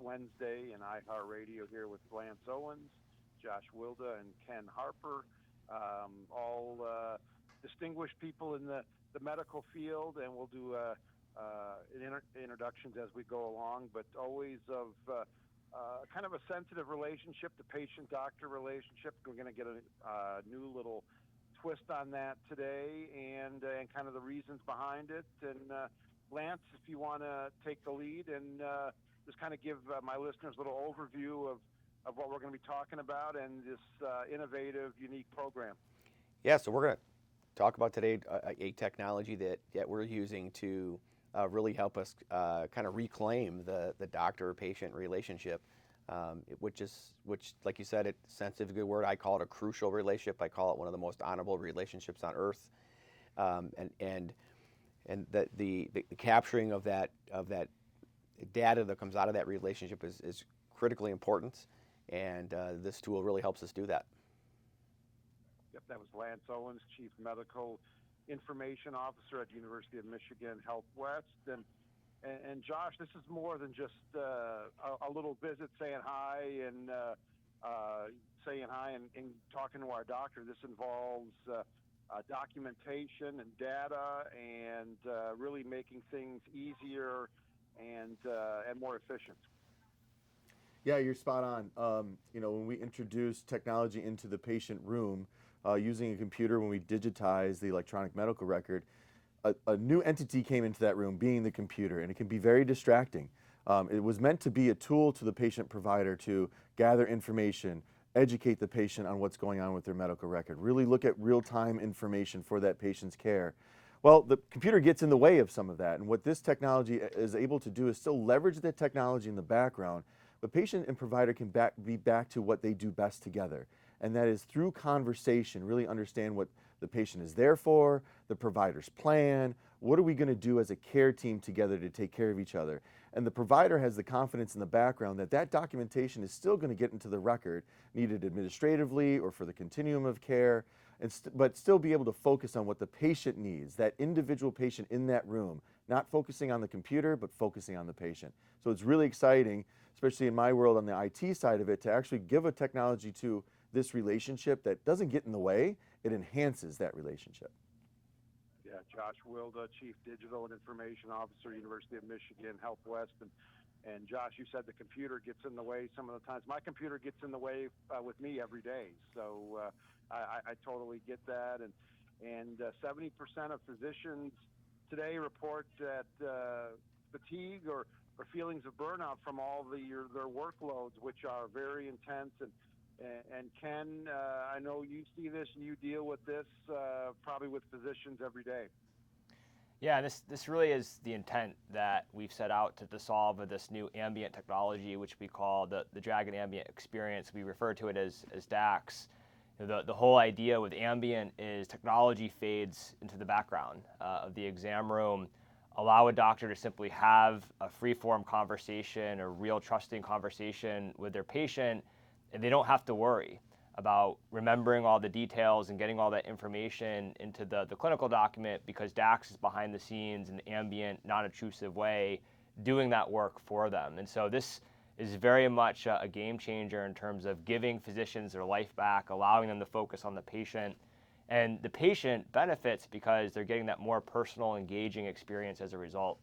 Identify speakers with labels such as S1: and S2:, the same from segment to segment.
S1: Wednesday in iHeartRadio here with Lance Owens, Josh Wilda, and Ken Harper, all distinguished people in the medical field, and we'll do introductions as we go along, but always of kind of a sensitive relationship, the patient-doctor relationship. We're going to get a new little twist on that today, and kind of the reasons behind it. And Lance, if you want to take the lead and just kind of give my listeners a little overview of what we're going to be talking about and this innovative, unique program.
S2: Yeah, so we're going to talk about today a technology that we're using to really help us kind of reclaim the doctor-patient relationship, which, like you said, it's sensitive, a good word. I call it a crucial relationship. I call it one of the most honorable relationships on earth, and the capturing of that data that comes out of that relationship is critically important, and this tool really helps us do that.
S1: Yep, that was Lance Owens, Chief Medical Information Officer at University of Michigan Health West. And Josh, this is more than just a little visit saying hi and talking to our doctor. This involves documentation and data and really making things easier and more efficient.
S3: Yeah, you're spot on. When we introduce technology into the patient room, using a computer, when we digitize the electronic medical record, a new entity came into that room, being the computer, and it can be very distracting. It was meant to be a tool to the patient provider to gather information, educate the patient on what's going on with their medical record, really look at real-time information for that patient's care. Well, the computer gets in the way of some of that, and what this technology is able to do is still leverage the technology in the background, but patient and provider can be back to what they do best together, and that is through conversation, really understand what the patient is there for, the provider's plan, what are we going to do as a care team together to take care of each other. And the provider has the confidence in the background that that documentation is still going to get into the record, needed administratively or for the continuum of care, but still be able to focus on what the patient needs, that individual patient in that room, not focusing on the computer, but focusing on the patient. So it's really exciting, especially in my world on the IT side of it, to actually give a technology to this relationship that doesn't get in the way, it enhances that relationship.
S1: Yeah, Josh Wilda, Chief Digital and Information Officer, University of Michigan Health West. And Josh, you said the computer gets in the way some of the times. My computer gets in the way with me every day. So I totally get that. And 70% of physicians today report that fatigue or feelings of burnout from all their workloads, which are very intense. And Ken, I know you see this and you deal with this probably with physicians every day.
S4: Yeah, this really is the intent that we've set out to solve with this new ambient technology, which we call the Dragon Ambient experience. We refer to it as DAX. The whole idea with ambient is technology fades into the background of the exam room, allow a doctor to simply have a free-form conversation, a real trusting conversation with their patient, and they don't have to worry about remembering all the details and getting all that information into the clinical document, because DAX is behind the scenes in an ambient, non-intrusive way doing that work for them. And so this is very much a game changer in terms of giving physicians their life back, allowing them to focus on the patient. And the patient benefits because they're getting that more personal, engaging experience as a result.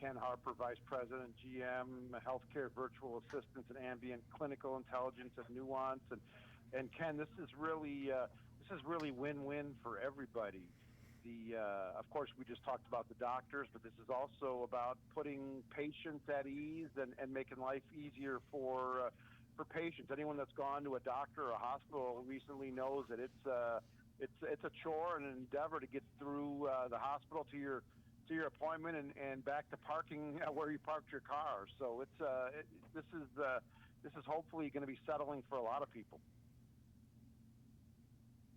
S1: Ken Harper, Vice President, GM, Healthcare Virtual Assistants and Ambient Clinical Intelligence at Nuance. And Ken, this is really win-win for everybody. Of course, we just talked about the doctors, but this is also about putting patients at ease and making life easier for patients. Anyone that's gone to a doctor or a hospital recently knows that it's a chore and an endeavor to get through the hospital to your appointment and back to parking where you parked your car. So this is hopefully going to be settling for a lot of people.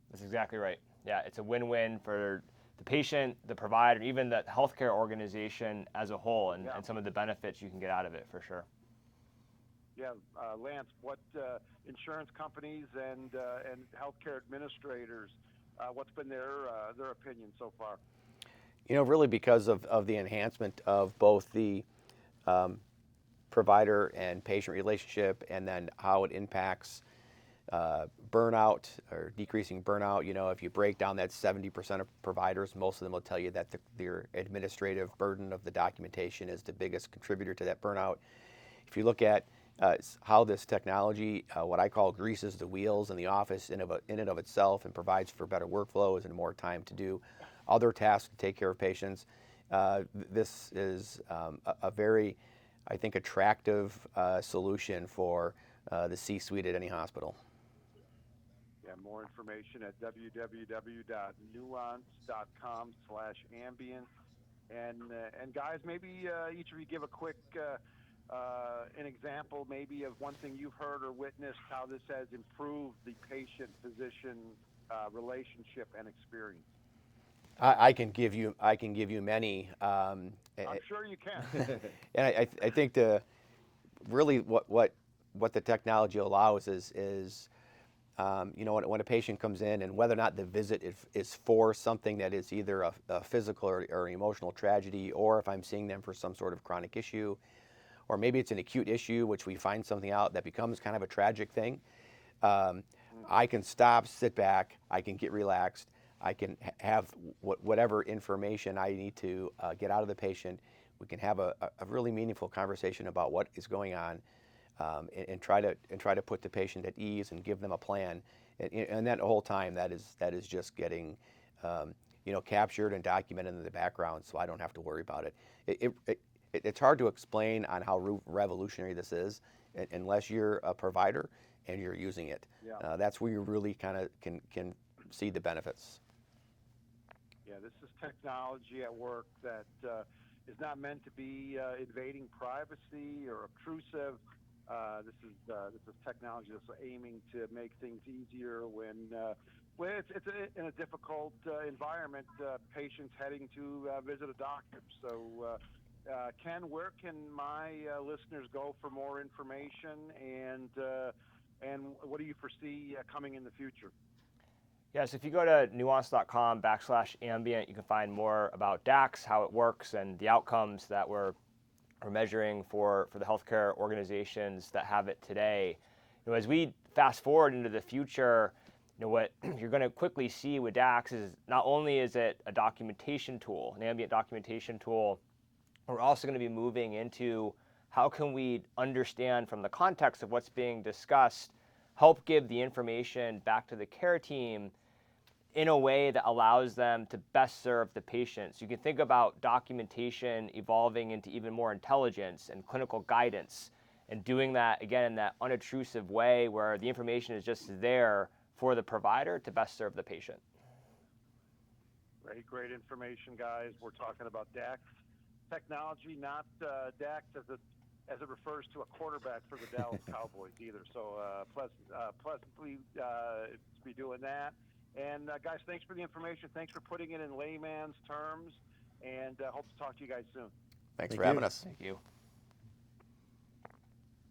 S4: That's exactly right. Yeah, it's a win-win for the patient, the provider, even the healthcare organization as a whole, and some of the benefits you can get out of it for sure.
S1: Yeah, Lance, what insurance companies and healthcare administrators, what's been their opinion so far?
S2: Really because of the enhancement of both the provider and patient relationship, and then how it impacts burnout or decreasing burnout. You know, if you break down that 70% of providers, most of them will tell you that their administrative burden of the documentation is the biggest contributor to that burnout. If you look at how this technology, what I call greases the wheels in the office in and of itself and provides for better workflows and more time to do other tasks to take care of patients, this is a very, I think, attractive solution for the C-suite at any hospital.
S1: Yeah, more information at www.nuance.com/ambient. And guys, maybe each of you give a quick an example maybe of one thing you've heard or witnessed, how this has improved the patient-physician relationship and experience.
S2: I can give you many.
S1: I'm sure you can.
S2: And I think really what the technology allows is you know, when a patient comes in, and whether or not the visit is for something that is either a physical or an emotional tragedy, or if I'm seeing them for some sort of chronic issue, or maybe it's an acute issue, which we find something out that becomes kind of a tragic thing, I can stop, sit back, I can get relaxed, I can have whatever information I need to get out of the patient. We can have a really meaningful conversation about what is going on, and try to put the patient at ease and give them a plan. And that whole time, that is just getting you know, captured and documented in the background, so I don't have to worry about it. It's hard to explain on how revolutionary this is unless you're a provider and you're using it.
S1: Yeah.
S2: That's where you really kind of can see the benefits.
S1: Yeah, this is technology at work that is not meant to be invading privacy or obtrusive. This is technology that's aiming to make things easier when it's in a difficult environment, patients heading to visit a doctor. So, Ken, where can my listeners go for more information, and what do you foresee coming in the future?
S4: Yes, if you go to nuance.com/ambient, you can find more about DAX, how it works, and the outcomes that we're measuring for the healthcare organizations that have it today. You know, as we fast forward into the future, you know, what you're going to quickly see with DAX is not only is it a documentation tool, an ambient documentation tool, we're also going to be moving into how can we understand from the context of what's being discussed, help give the information back to the care team in a way that allows them to best serve the patient. So you can think about documentation evolving into even more intelligence and clinical guidance, and doing that, again, in that unobtrusive way where the information is just there for the provider to best serve the patient.
S1: Great information, guys. We're talking about DAX technology, not DAX as it refers to a quarterback for the Dallas Cowboys either. So pleasantly to be doing that. And guys, thanks for the information. Thanks for putting it in layman's terms, and hope to talk to you guys soon.
S2: Thanks for having us.
S4: Thank you.